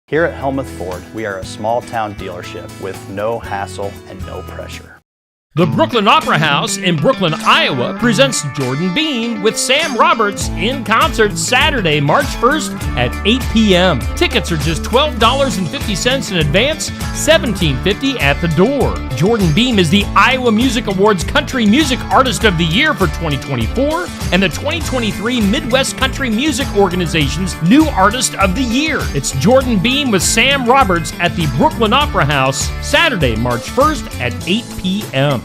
Here at Helmuth Ford, we are a small town dealership with no hassle and no pressure. The Brooklyn Opera House in Brooklyn, Iowa presents Jordan Beam with Sam Roberts in concert Saturday, March 1st at 8 p.m. Tickets are just $12.50 in advance, $17.50 at the door. Jordan Beam is the Iowa Music Awards Country Music Artist of the Year for 2024 and the 2023 Midwest Country Music Organization's New Artist of the Year. It's Jordan Beam with Sam Roberts at the Brooklyn Opera House Saturday, March 1st at 8 p.m.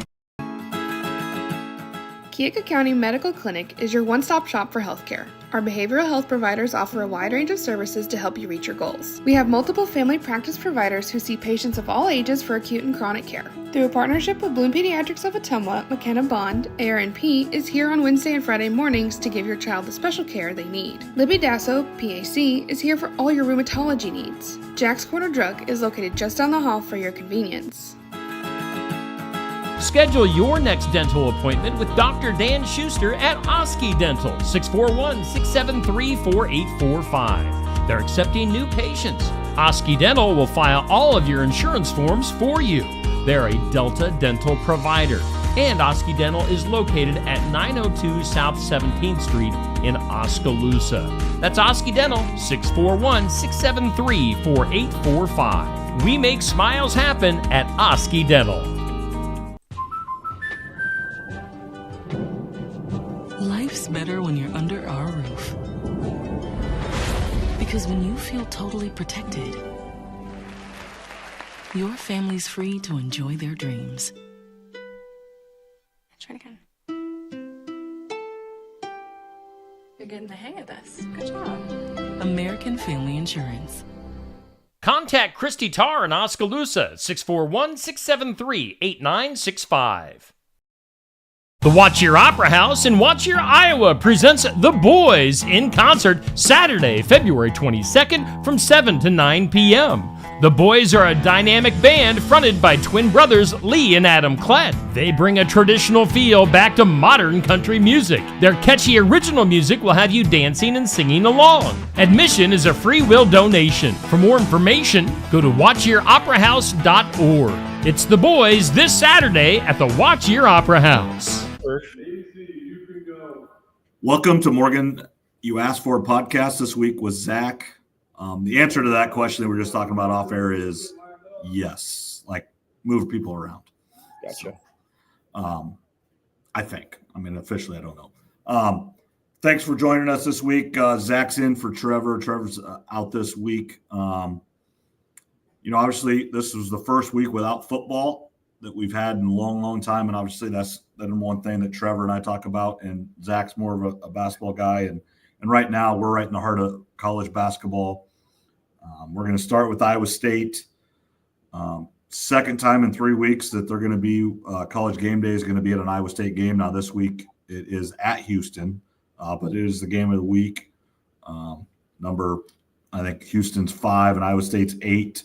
Keokuk County Medical Clinic is your one-stop shop for healthcare. Our behavioral health providers offer a wide range of services to help you reach your goals. We have multiple family practice providers who see patients of all ages for acute and chronic care. Through a partnership with Bloom Pediatrics of Ottumwa, McKenna Bond, ARNP is here on Wednesday and Friday mornings to give your child the special care they need. Libby Dasso, PAC, is here for all your rheumatology needs. Jack's Corner Drug is located just down the hall for your convenience. Schedule your next dental appointment with Dr. Dan Schuster at Oski Dental, 641-673-4845. They're accepting new patients. Oski Dental will file all of your insurance forms for you. They're a Delta dental provider. And Oski Dental is located at 902 South 17th Street in Oskaloosa. That's Oski Dental, 641-673-4845. We make smiles happen at Oski Dental. Life's better when you're under our roof. Because when you feel totally protected, your family's free to enjoy their dreams. Try it again. You're getting the hang of this. Good job. American Family Insurance. Contact Christy Tarr in Oskaloosa, 641-673-8965. The Watch Your Opera House in Watch Your, Iowa presents The Boys in concert Saturday, February 22nd from 7 to 9 p.m. The Boys are a dynamic band fronted by twin brothers Lee and Adam Klett. They bring a traditional feel back to modern country music. Their catchy original music will have you dancing and singing along. Admission is a free will donation. For more information, go to watchyouroperahouse.org. It's The Boys this Saturday at the Watch Your Opera House. Welcome to Morgan You Asked For podcast. This week was Zach. The answer to that question that we were just talking about off air is yes. Like move people around. Gotcha. So, I think. I mean, officially, I don't know. Thanks for joining us this week. Zach's in for Trevor. Trevor's out this week. Obviously, this was the first week without football that we've had in a long, long time. And obviously, that's the number one thing that Trevor and I talk about. And Zach's more of a basketball guy. And right now, we're right in the heart of college basketball. We're going to start with Iowa State. Second time in 3 weeks that they're going to be college game day is going to be at an Iowa State game. Now, this week it is at Houston, but it is the game of the week. I think Houston's 5 and Iowa State's 8.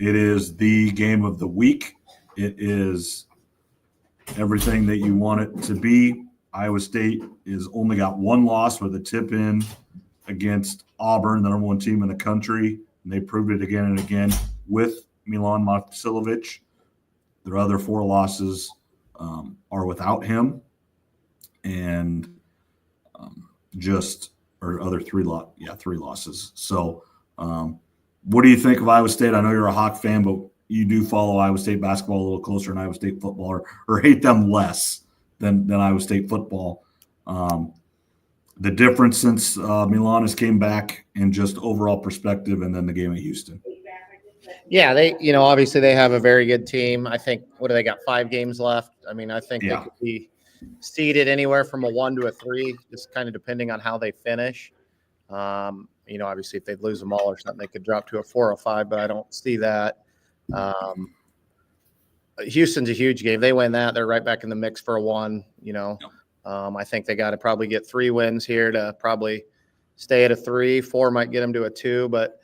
It is the game of the week. It is everything that you want it to be. Iowa State is only got one loss with a tip-in against Auburn, the number one team in the country, and they proved it again and again with Milan Momcilovic. Their other 4 losses are without him, and other 3 losses. So, what do you think of Iowa State? I know you're a Hawk fan, but you do follow Iowa State basketball a little closer than Iowa State football, or hate them less than Iowa State football. The difference since Milan has came back in just overall perspective, and then the game at Houston. Yeah, they obviously they have a very good team. I think, what do they got, 5 games left? I mean, I think they could be seeded anywhere from a 1 to a 3, just kind of depending on how they finish. Obviously if they lose them all or something, they could drop to a 4 or 5, but I don't see that. Houston's a huge game. They win that, they're right back in the mix for a 1. I think they got to probably get 3 wins here to probably stay at a 3. 4 might get them to a 2, but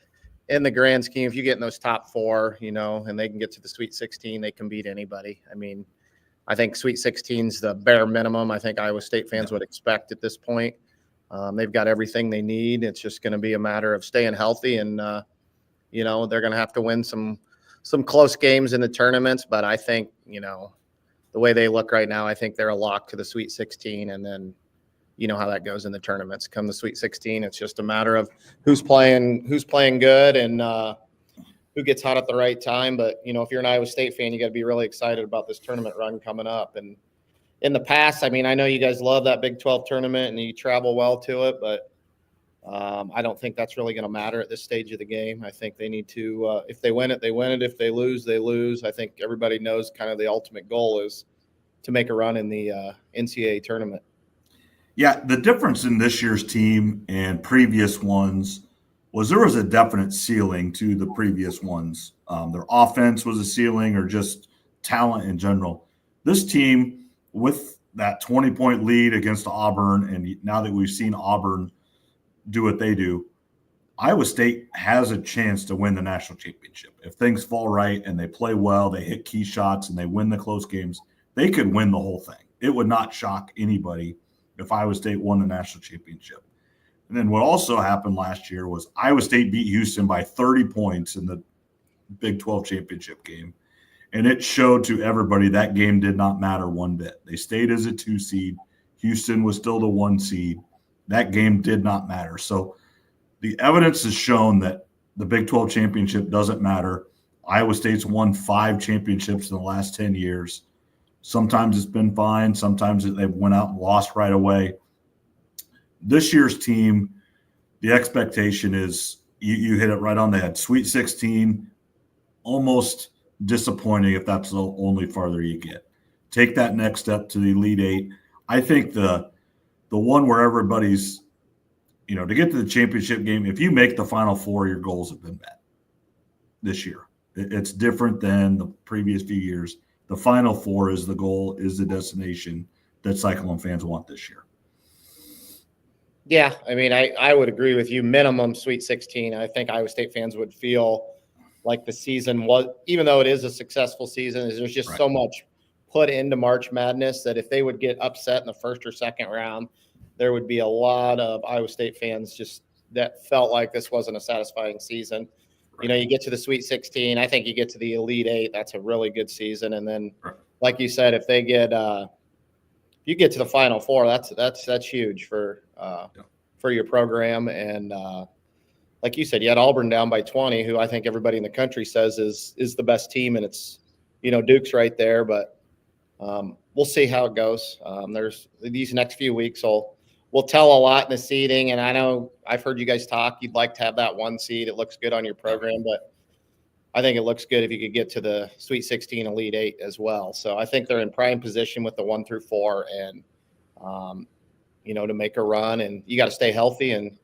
in the grand scheme, if you get in those top 4, and they can get to the Sweet 16, they can beat anybody. I mean, I think Sweet 16's the bare minimum I think Iowa State fans would expect at this point. They've got everything they need. It's just going to be a matter of staying healthy, and they're going to have to win some close games in the tournaments. But I think the way they look right now, I think they're a lock to the Sweet 16, and then you know how that goes in the tournaments. Come the Sweet 16, it's just a matter of who's playing good and who gets hot at the right time. But if you're an Iowa State fan, you got to be really excited about this tournament run coming up. And in the past, I mean, I know you guys love that Big 12 tournament and you travel well to it, but I don't think that's really going to matter at this stage of the game. I think they need to, if they win it, they win it. If they lose, they lose. I think everybody knows kind of the ultimate goal is to make a run in the NCAA tournament. Yeah, the difference in this year's team and previous ones was there was a definite ceiling to the previous ones. Their offense was a ceiling, or just talent in general. This team, with that 20-point lead against Auburn, and now that we've seen Auburn do what they do, Iowa State has a chance to win the national championship. If things fall right and they play well, they hit key shots, and they win the close games, they could win the whole thing. It would not shock anybody if Iowa State won the national championship. And then what also happened last year was Iowa State beat Houston by 30 points in the Big 12 championship game. And it showed to everybody that game did not matter one bit. They stayed as a 2 seed. Houston was still the 1 seed. That game did not matter. So the evidence has shown that the Big 12 championship doesn't matter. Iowa State's won 5 championships in the last 10 years. Sometimes it's been fine. Sometimes they went out and lost right away. This year's team, the expectation is you hit it right on the head. Sweet 16, almost disappointing if that's the only farther you get. Take that next step to the Elite Eight. I think the one where everybody's, to get to the championship game, if you make the Final Four, your goals have been met this year. It's different than the previous few years. The Final Four is the goal, is the destination that Cyclone fans want this year. Yeah, I mean, I would agree with you. Minimum Sweet 16. I think Iowa State fans would feel like the season was, even though it is a successful season, there's just so much put into March Madness that if they would get upset in the first or second round, there would be a lot of Iowa State fans just that felt like this wasn't a satisfying season. You get to the Sweet 16. I think you get to the Elite Eight. That's a really good season. And then, like you said, if they get you get to the Final Four, that's huge for your program. And like you said, you had Auburn down by 20, who I think everybody in the country says is the best team, and it's Duke's right there. But we'll see how it goes. There's these next few weeks will tell a lot in the seeding. And I know I've heard you guys talk. You'd like to have that 1 seed. It looks good on your program, but I think it looks good if you could get to the Sweet 16 Elite Eight as well. So I think they're in prime position with the 1 through 4 and, to make a run, and you got to stay healthy. And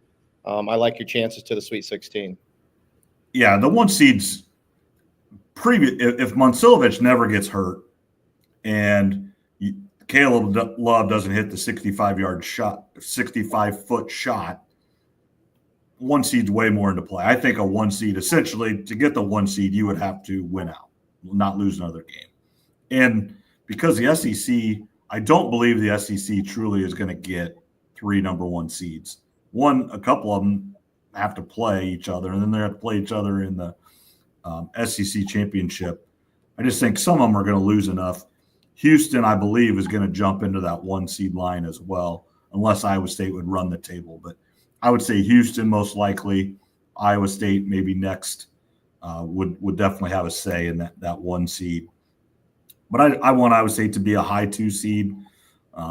I like your chances to the Sweet 16. Yeah. The 1 seeds if Monsilovich never gets hurt and Caleb Love doesn't hit the 65-foot shot, 1 seed's way more into play. I think a 1 seed, essentially, to get the 1 seed, you would have to win out, not lose another game. And because the SEC, I don't believe the SEC truly is going to get 3 number 1 seeds. A couple of them have to play each other, and then they have to play each other in the SEC championship. I just think some of them are going to lose enough. Houston, I believe, is going to jump into that 1 seed line as well, unless Iowa State would run the table. But I would say Houston most likely, Iowa State maybe next would definitely have a say in that 1 seed. But I want Iowa State to be a high 2 seed.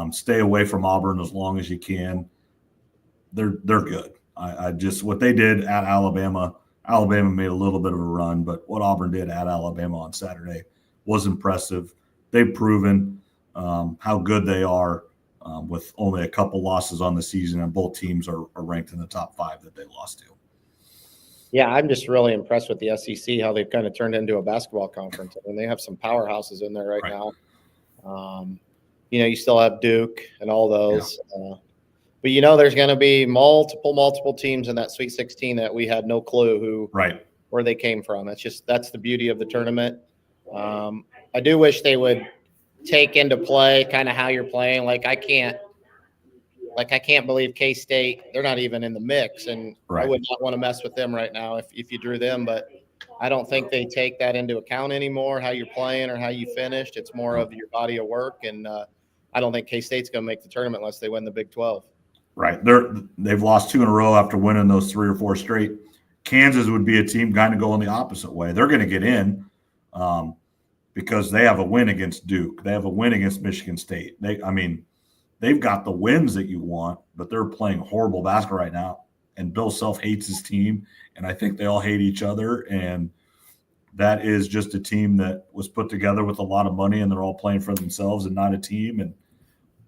Stay away from Auburn as long as you can. They're good. I just what they did at Alabama made a little bit of a run, but what Auburn did at Alabama on Saturday was impressive. They've proven how good they are with only a couple losses on the season, and both teams are ranked in the top 5 that they lost to. Yeah, I'm just really impressed with the SEC, how they've kind of turned into a basketball conference. I mean, they have some powerhouses in there right now. You still have Duke and all those. Yeah. But there's going to be multiple teams in that Sweet 16 that we had no clue where they came from. That's the beauty of the tournament. I do wish they would take into play kind of how you're playing. Like I can't like I can't believe K-State, they're not even in the mix, and I would not want to mess with them right now if you drew them, but I don't think they take that into account anymore, how you're playing or how you finished. It's more of your body of work, and I don't think K-State's going to make the tournament unless they win the Big 12. Right. They've lost 2 in a row after winning those 3 or 4 straight. Kansas would be a team kind of going the opposite way. They're going to get in because they have a win against Duke. They have a win against Michigan State. They've got the wins that you want, but they're playing horrible basketball right now. And Bill Self hates his team, and I think they all hate each other. And that is just a team that was put together with a lot of money, and they're all playing for themselves and not a team.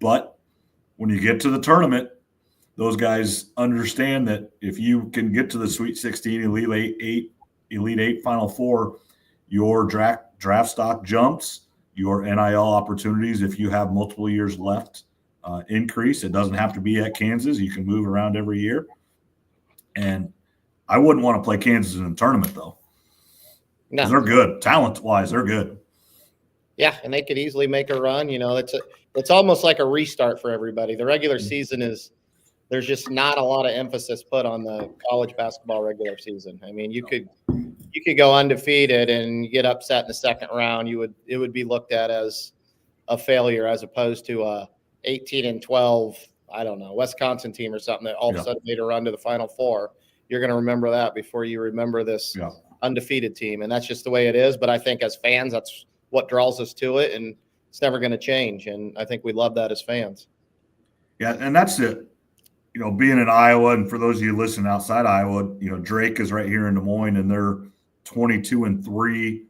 But when you get to the tournament, those guys understand that if you can get to the Sweet 16, Elite Eight, Final Four, your draft stock jumps, your NIL opportunities, if you have multiple years left, increase. It doesn't have to be at Kansas. You can move around every year. And I wouldn't want to play Kansas in the tournament, though. No. They're good. Talent-wise, they're good. Yeah, and they could easily make a run. It's almost like a restart for everybody. The regular season there's just not a lot of emphasis put on the college basketball regular season. I mean, you could go undefeated and get upset in the second round. It would be looked at as a failure as opposed to a 18-12, I don't know, Wisconsin team or something that all of a sudden made a run to the Final Four. You're going to remember that before you remember this undefeated team, and that's just the way it is. But I think as fans, that's what draws us to it, and it's never going to change. And I think we love that as fans. Yeah, and that's it. Being in Iowa, and for those of you listening outside Iowa, Drake is right here in Des Moines, and they're 22-3,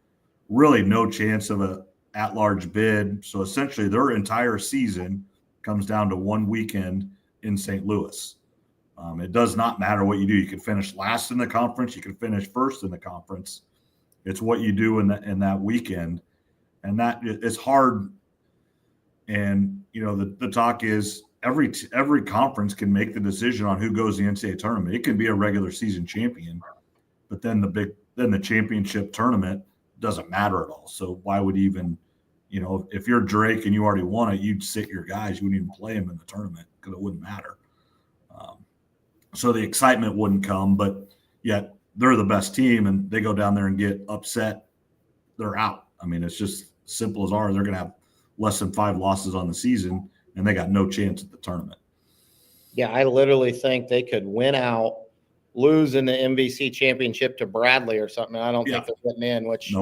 really no chance of a at-large bid. So essentially, their entire season comes down to one weekend in St. Louis. It does not matter what you do. You can finish last in the conference. You can finish first in the conference. It's what you do in that weekend, and that it's hard. And the talk is every conference can make the decision on who goes to the NCAA tournament. It can be a regular season champion, but then the championship tournament doesn't matter at all. So why would even, if you're Drake and you already won it, you'd sit your guys. You wouldn't even play them in the tournament because it wouldn't matter. So the excitement wouldn't come, but yet they're the best team and they go down there and get upset. They're out. I mean, it's just simple as are. They're going to have less than 5 losses on the season, and they got no chance at the tournament. Yeah, I literally think they could win out, lose in the MVC championship to Bradley or something. I don't think they're getting in, which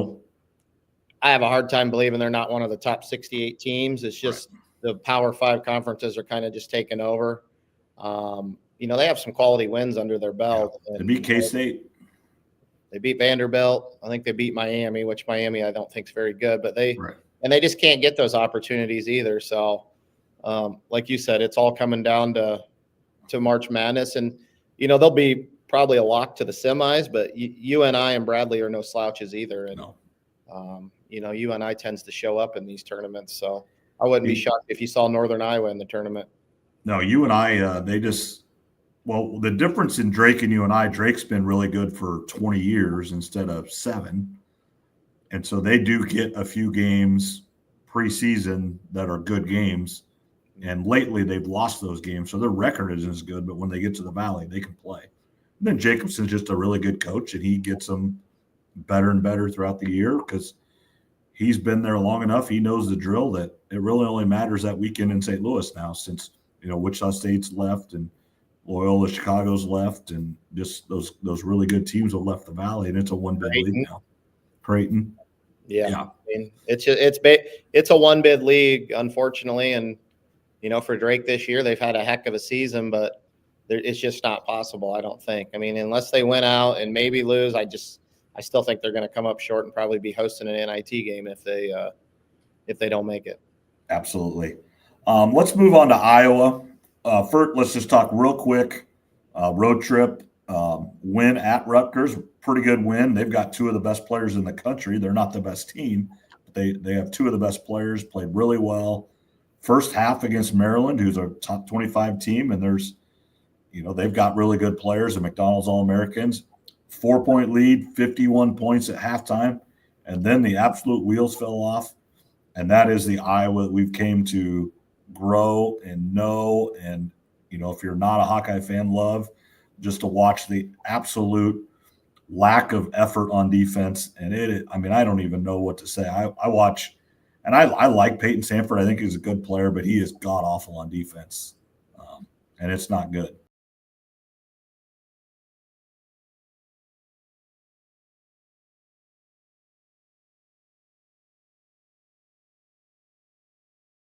I have a hard time believing they're not one of the top 68 teams. It's just the Power 5 conferences are kind of just taking over. They have some quality wins under their belt. Yeah. They beat K-State. They beat Vanderbilt. I think they beat Miami, which Miami I don't think is very good, but they just can't get those opportunities either. So, like you said, it's all coming down to March Madness, and they'll be probably a lock to the semis. But UNI and Bradley are no slouches either, and UNI tends to show up in these tournaments. So I wouldn't be shocked if you saw Northern Iowa in the tournament. No, UNI the difference in Drake and UNI, Drake's been really good for 20 years instead of 7. And so they do get a few games preseason that are good games. And lately they've lost those games. So their record isn't as good, but when they get to the Valley, they can play. And then Jacobson's just a really good coach, and he gets them better and better throughout the year because he's been there long enough. He knows the drill that it really only matters that weekend in St. Louis now since, Wichita State's left and Loyola Chicago's left, and just those really good teams have left the Valley, and it's a one-bid league now. Creighton. Yeah. I mean, it's a one-bid league, unfortunately, and for Drake this year, they've had a heck of a season, but it's just not possible, I don't think. I mean, unless they win out and maybe lose, I still think they're going to come up short and probably be hosting an NIT game if they don't make it. Absolutely. Let's move on to Iowa. First, let's just talk real quick. Road trip, win at Rutgers, pretty good win. They've got 2 of the best players in the country. They're not the best team, but they have 2 of the best players, played really well. First half against Maryland, who's a top 25 team, and they've got really good players, the McDonald's All-Americans. 4-point lead, 51 points at halftime, and then the absolute wheels fell off, and that is the Iowa that we've came to grow and know, and if you're not a Hawkeye fan, love just to watch the absolute lack of effort on defense. And I don't even know what to say. I watch, and I like Peyton Sanford. I think he's a good player, but he is god awful on defense. And it's not good.